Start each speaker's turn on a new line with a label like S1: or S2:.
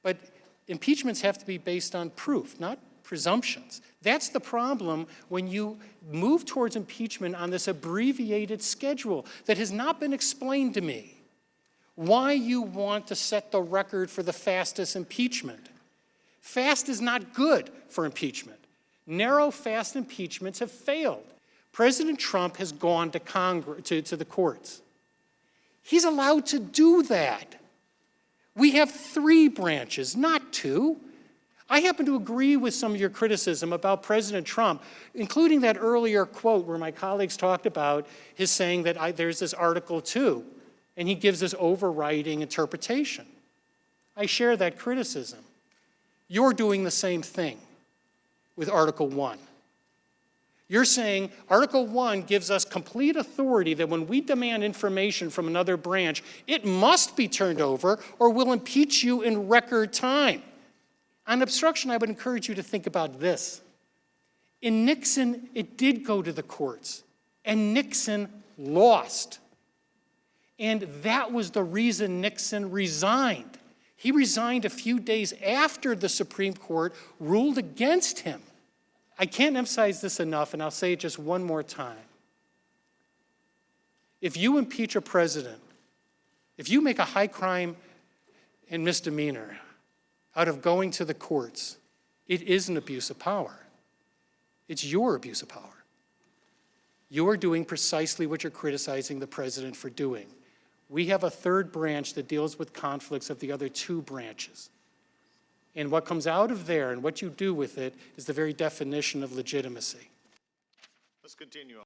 S1: But impeachments have to be based on proof, not presumptions. That's the problem when you move towards impeachment on this abbreviated schedule that has not been explained to me. Why you want to set the record for the fastest impeachment. Fast is not good for impeachment. Narrow, fast impeachments have failed. President Trump has gone to Congress, to the courts. He's allowed to do that. We have 3 branches, not 2. I happen to agree with some of your criticism about President Trump, including that earlier quote where my colleagues talked about his saying that there's this Article 2, and he gives this overriding interpretation. I share that criticism. You're doing the same thing with Article 1. You're saying Article 1 gives us complete authority that when we demand information from another branch, it must be turned over or we'll impeach you in record time. On obstruction, I would encourage you to think about this. In Nixon, it did go to the courts, and Nixon lost. And that was the reason Nixon resigned. He resigned a few days after the Supreme Court ruled against him. I can't emphasize this enough, and I'll say it just one more time. If you impeach a president, if you make a high crime and misdemeanor out of going to the courts, it is an abuse of power. It's your abuse of power. You're doing precisely what you're criticizing the president for doing. We have a 3rd branch that deals with conflicts of the other 2 branches. And what comes out of there and what you do with it is the very definition of legitimacy.
S2: Let's continue.